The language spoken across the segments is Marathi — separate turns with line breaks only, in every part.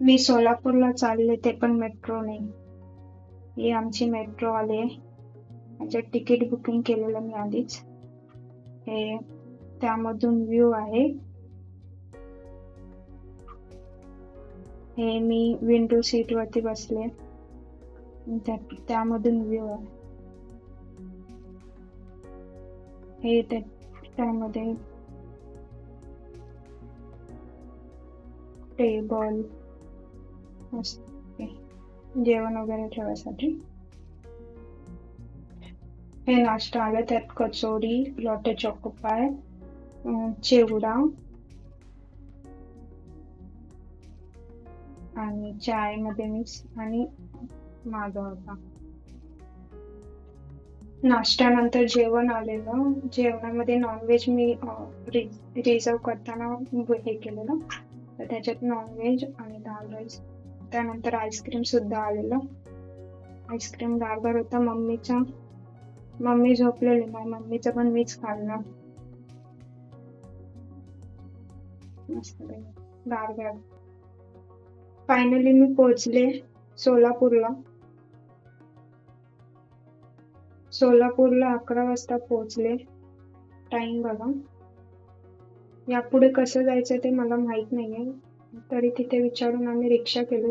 मी सोलापूरला चालले, ते पण मेट्रोने. ही आमची मेट्रो आली आहे. याच्यात तिकीट बुकिंग केलेलं मी आधीच. हे त्यामधून व्ह्यू आहे. हे मी विंडो सीट वरती बसले. त्यामधून व्ह्यू आहे. हे त्यामध्ये टेबल मस्त जेवण वगैरे ठेवायसाठी. हे नाश्ता आला, त्यात कचोरी, लॉटे चोकोपाय, चिवडा आणि चाय मध्ये मिक्स आणि माझा होता. नाश्त्यानंतर जेवण आलेलं. जेवणामध्ये नॉनव्हेज मी रिझर्व करताना हे केलेलं, तर त्याच्यात नॉनव्हेज आणि दाल राईस. त्यानंतर आईस्क्रीम सुद्धा आलेलं. आईस्क्रीम गारगार होता. मम्मी झोपलेली, मम्मीचं पण मीच खाल्लं. मस्त गारगार. फायनली मी पोहोचले सोलापूरला. 11 वाजता पोहोचले. टाइम बघा. यापुढे कसं जायचं ते मला माहित नाहीये, तरी तिथे विचारून आम्ही रिक्षा केली.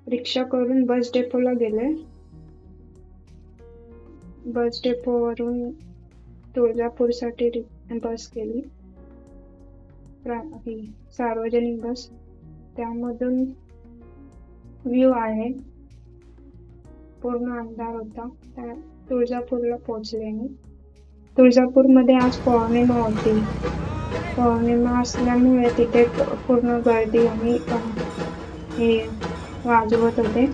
रिक्षा करून बस डेपोला गेले. बस डेपोवरून तुळजापूरसाठी बस केली, सार्वजनिक बस. त्यामधून व्ह्यू आहे. पूर्ण अंधार होता. तुळजापूरला पोहोचले मी. तुळजापूरमध्ये आज पौर्णिमा होती. पौर्णिमा असल्यामुळे तिथे पूर्ण गर्दी आणि हे वाजवत होते.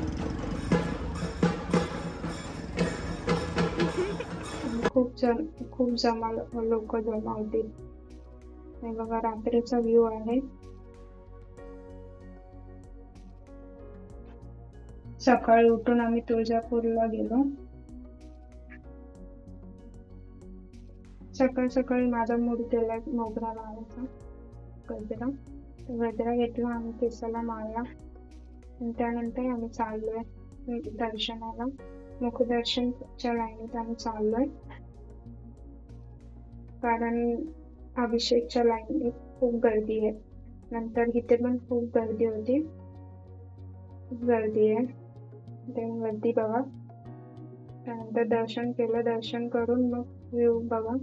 खूप लोक जमा होते. हे बघा, रात्रीचा व्ह्यू आहे. सकाळी उठून आम्ही तुळजापूरला गेलो. सकाळी माझा मूड केला मोगरा लावायचा, गजरा घेतला आणि केसाला मारला. त्यानंतर आम्ही चाललोय दर्शनाला. मुखदर्शनच्या लाईनीत आम्ही चाललोय, कारण अभिषेकच्या लाईनीत खूप गर्दी आहे. नंतर इथे पण खूप गर्दी होती. खूप गर्दी आहे. ते गर्दी बघा. त्यानंतर दर्शन केलं. दर्शन करून मग व्ह्यू बघा.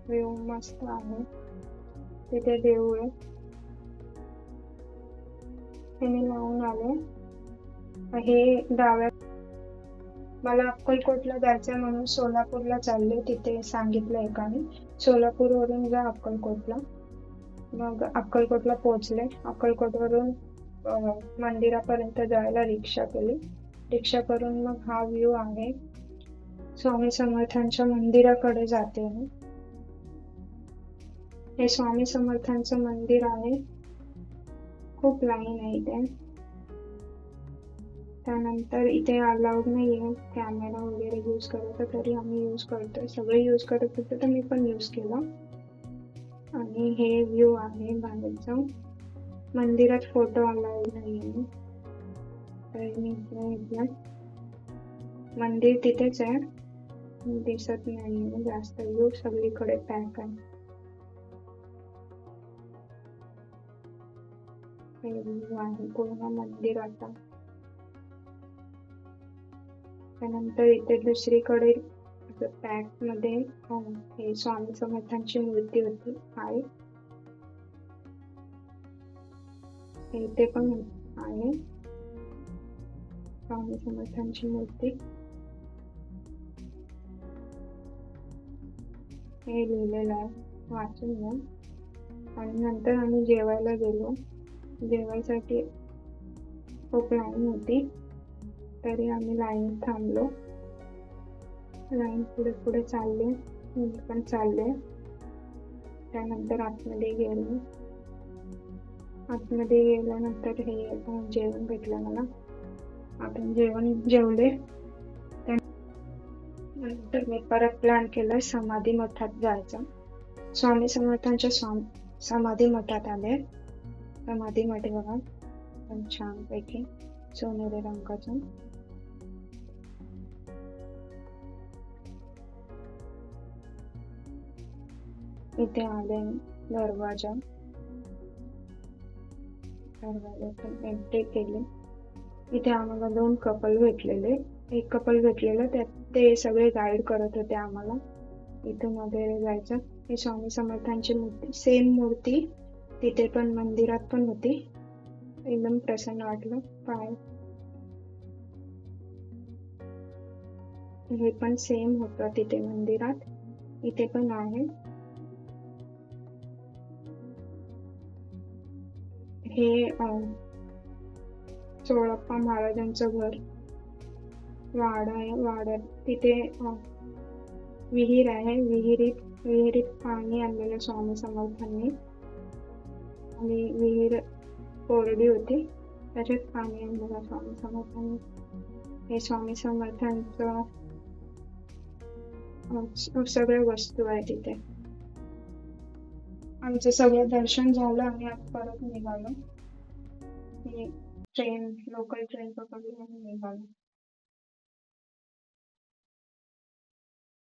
व्ह्यू मस्त आहे. तिथे देऊळ आहे. हे मी लावून आले. हे मला अक्कलकोटला जायचंय म्हणून सोलापूरला चालले. तिथे सांगितलं एकाने, सोलापूरवरून जा अक्कलकोटला. मग अक्कलकोटला पोहोचले. अक्कलकोटवरून मंदिरापर्यंत जायला रिक्षा केली. रिक्षा करून मग हा व्ह्यू आहे. स्वामी समर्थांच्या मंदिराकडे जाते मी. हे स्वामी समर्थांचं मंदिर आहे. खूप लाईन आहे इथे. त्यानंतर इथे अलाउड नाहीये कॅमेरा वगैरे यूज करायचा, तरी आम्ही यूज करतोय. सगळे यूज करत होते तर मी पण यूज केला. आणि हे व्ह्यू आहे बाहेरचा. मंदिरात फोटो अलाउड नाहीये, तर मी घेतला. मंदिर तिथेच आहे, दिसत नाहीये जास्त. व्ह्यू सगळीकडे पॅक आहे. हे व्ह्यू आहे पूर्ण मंदिराचा. त्यानंतर इथे दुसरीकडे पॅक मध्ये हे स्वामी समर्थांची मूर्ती होती आहे. इथे पण आहे स्वामी समर्थांची मूर्ती. हे लिहिलेलं आहे, वाचून घ्या. आणि नंतर आम्ही जेवायला गेलो. जेवायसाठी खूप लाईन होती, तरी आम्ही लाईन थांबलो. लाईन पुढे चालले. मी पण चालले. त्यानंतर आतमध्ये गेलो. आतमध्ये गेल्यानंतर हे जेवण भेटलं मला. आपण जेवले. त्यानंतर मी परत प्लॅन केलं समाधी मठात जायचं. स्वामी समर्थांच्या समाधी मठात आले. मातीमध्ये बघा पण छानपैकी सोनेरी रंगाचं. इथे आले दरवाजा पण एंट्री केली. इथे आम्हाला 2 कपल भेटलेले. एक कपल भेटलेलं त्यात ते सगळे गाईड करत होते आम्हाला इथून वगैरे जायचं. ही स्वामी समर्थांची मूर्ती, सेम मूर्ती तिथे पण मंदिरात पण होती. एकदम प्रसन्न वाटलं. पाय हे पण सेम होतं तिथे मंदिरात, इथे पण आहे. हे चोळप्पा महाराजांचं घर, वाडा आहे. वाड्यात तिथे विहीर आहे. विहिरीत पाणी आणलेलं स्वामी समर्थांनी आणि विहीर कोरडी होती, त्याच्यात पाणी आणलेलं स्वामी समर्थांनी. हे स्वामी समर्थांचं सगळ्या वस्तू आहे तिथे. आमचं सगळं दर्शन झालं आणि आम्ही परत निघालो. ट्रेन, लोकल ट्रेन पकडली आणि निघालो.